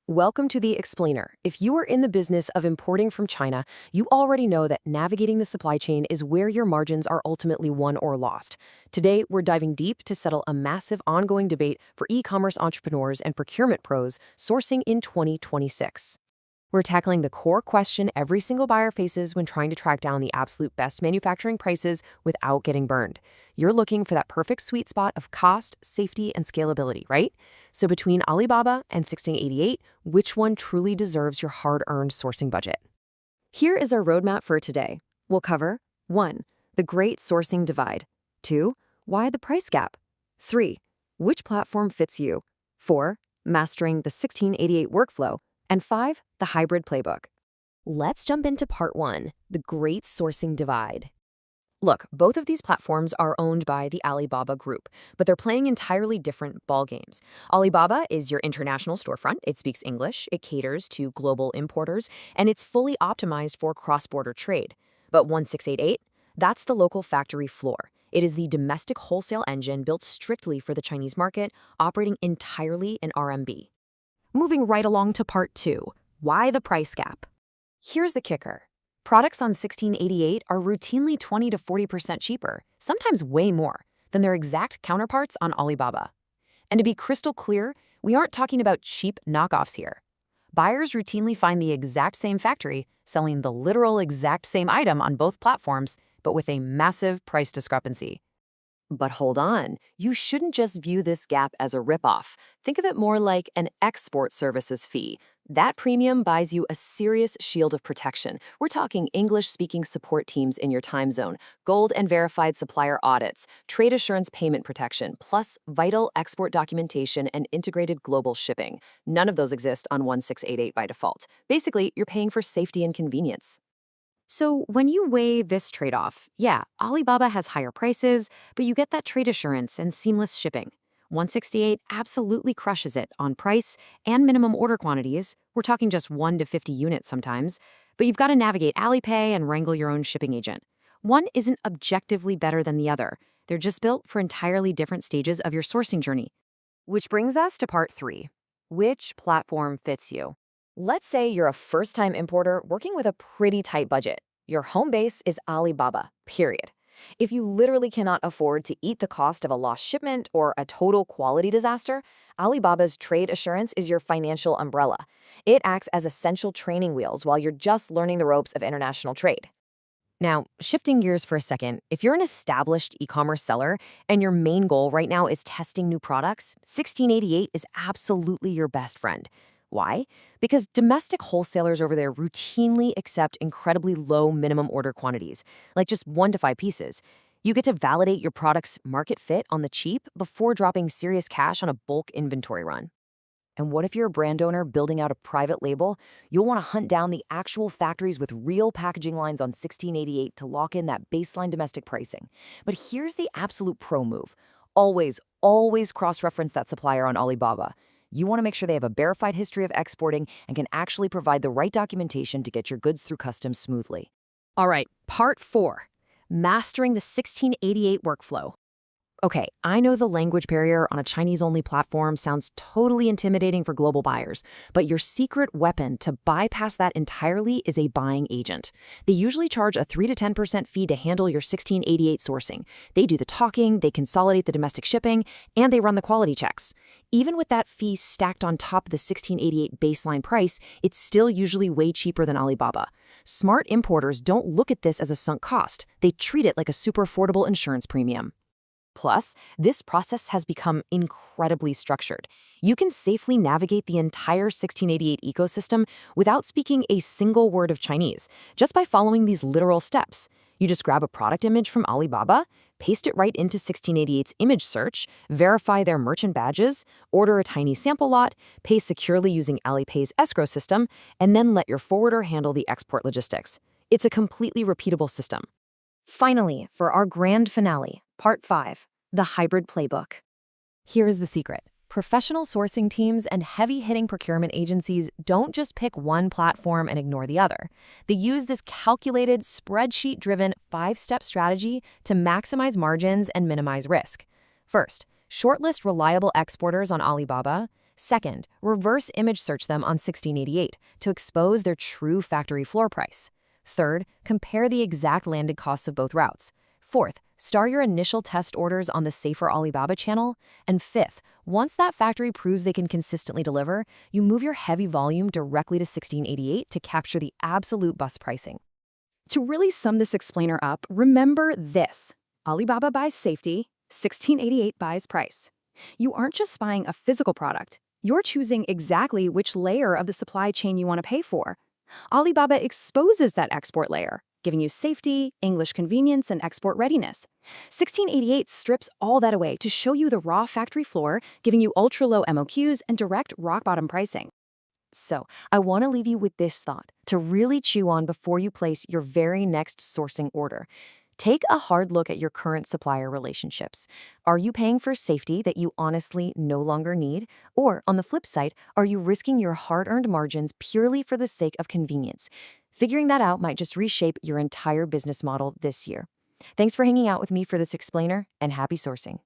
Welcome to The Explainer. If you are in the business of importing from China, you already know that navigating the supply chain is where your margins are ultimately won or lost. Today, we're diving deep to settle a massive ongoing debate for e-commerce entrepreneurs and procurement pros sourcing in 2026. We're tackling the core question every single buyer faces when trying to track down the absolute best manufacturing prices without getting burned. You're looking for that perfect sweet spot of cost, safety, and scalability, right? So between Alibaba and 1688, which one truly deserves your hard-earned sourcing budget? Here is our roadmap for today. We'll cover 1. The Great Sourcing Divide. 2. Why the Price Gap. 3. Which platform fits you. 4. Mastering the 1688 Workflow. And 5. The Hybrid Playbook. Let's jump into part 1, the Great Sourcing Divide. Look, both of these platforms are owned by the Alibaba Group, but they're playing entirely different ballgames. Alibaba is your international storefront. It speaks English, it caters to global importers, and it's fully optimized for cross-border trade. But 1688, that's the local factory floor. It is the domestic wholesale engine built strictly for the Chinese market, operating entirely in RMB. Moving right along to part 2, why the price gap? Here's the kicker. Products on 1688 are routinely 20 to 40% cheaper, sometimes way more, than their exact counterparts on Alibaba. And to be crystal clear, we aren't talking about cheap knockoffs here. Buyers routinely find the exact same factory selling the literal exact same item on both platforms, but with a massive price discrepancy. But hold on, you shouldn't just view this gap as a ripoff. Think of it more like an export services fee. That premium buys you a serious shield of protection. We're talking English-speaking support teams in your time zone, gold and verified supplier audits, trade assurance payment protection, plus vital export documentation and integrated global shipping. None of those exist on 1688 by default. Basically, you're paying for safety and convenience. So when you weigh this trade-off, yeah, Alibaba has higher prices, but you get that trade assurance and seamless shipping. 168 absolutely crushes it on price and minimum order quantities. We're talking just 1 to 50 units sometimes, but you've got to navigate Alipay and wrangle your own shipping agent. One isn't objectively better than the other. They're just built for entirely different stages of your sourcing journey. Which brings us to part 3. Which platform fits you? Let's say you're a first-time importer working with a pretty tight budget. Your home base is Alibaba, period. If you literally cannot afford to eat the cost of a lost shipment or a total quality disaster, Alibaba's trade assurance is your financial umbrella. It acts as essential training wheels while you're just learning the ropes of international trade. Now, shifting gears for a second, if you're an established e-commerce seller and your main goal right now is testing new products, 1688 is absolutely your best friend. Why? Because domestic wholesalers over there routinely accept incredibly low minimum order quantities, like just 1 to 5 pieces. You get to validate your product's market fit on the cheap before dropping serious cash on a bulk inventory run. And what if you're a brand owner building out a private label? You'll want to hunt down the actual factories with real packaging lines on 1688 to lock in that baseline domestic pricing. But here's the absolute pro move. Always cross-reference that supplier on Alibaba. You want to make sure they have a verified history of exporting and can actually provide the right documentation to get your goods through customs smoothly. All right, part 4, mastering the 1688 workflow. Okay, I know the language barrier on a Chinese-only platform sounds totally intimidating for global buyers, but your secret weapon to bypass that entirely is a buying agent. They usually charge a 3 to 10% fee to handle your 1688 sourcing. They do the talking, they consolidate the domestic shipping, and they run the quality checks. Even with that fee stacked on top of the 1688 baseline price, it's still usually way cheaper than Alibaba. Smart importers don't look at this as a sunk cost. They treat it like a super affordable insurance premium. Plus, this process has become incredibly structured. You can safely navigate the entire 1688 ecosystem without speaking a single word of Chinese, just by following these literal steps. You just grab a product image from Alibaba, paste it right into 1688's image search, verify their merchant badges, order a tiny sample lot, pay securely using Alipay's escrow system, and then let your forwarder handle the export logistics. It's a completely repeatable system. Finally, for our grand finale, Part 5, the Hybrid Playbook. Here is the secret. Professional sourcing teams and heavy-hitting procurement agencies don't just pick one platform and ignore the other. They use this calculated, spreadsheet-driven 5-step strategy to maximize margins and minimize risk. First, shortlist reliable exporters on Alibaba. Second, reverse image search them on 1688 to expose their true factory floor price. Third, compare the exact landed costs of both routes. Fourth, start your initial test orders on the safer Alibaba channel. And fifth, once that factory proves they can consistently deliver, you move your heavy volume directly to 1688 to capture the absolute bust pricing. To really sum this explainer up, remember this. Alibaba buys safety, 1688 buys price. You aren't just buying a physical product. You're choosing exactly which layer of the supply chain you want to pay for. Alibaba exposes that export layer, giving you safety, English convenience, and export readiness. 1688 strips all that away to show you the raw factory floor, giving you ultra-low MOQs and direct rock-bottom pricing. So, I want to leave you with this thought to really chew on before you place your very next sourcing order. Take a hard look at your current supplier relationships. Are you paying for safety that you honestly no longer need? Or, on the flip side, are you risking your hard-earned margins purely for the sake of convenience? Figuring that out might just reshape your entire business model this year. Thanks for hanging out with me for this explainer, and happy sourcing.